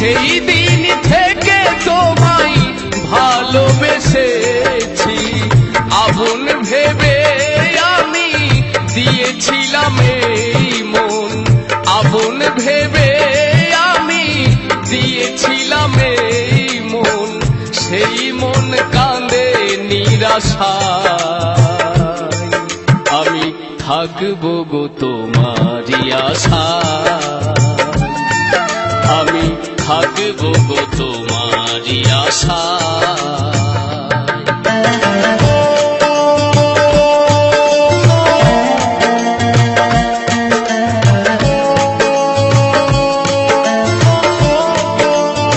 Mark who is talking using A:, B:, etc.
A: সেই দিন থেকে তোমায় ভালোবেসেছি, আপন ভেবে আমি দিয়েছিলাম এই মন, আপন ভেবে আমি দিয়েছিলাম এই মন, সেই মন কাঁদে নিরাশায়, আমি থাকবো গো তোমারই আশায়, আমি থাকবো গো তোমারই আশায়।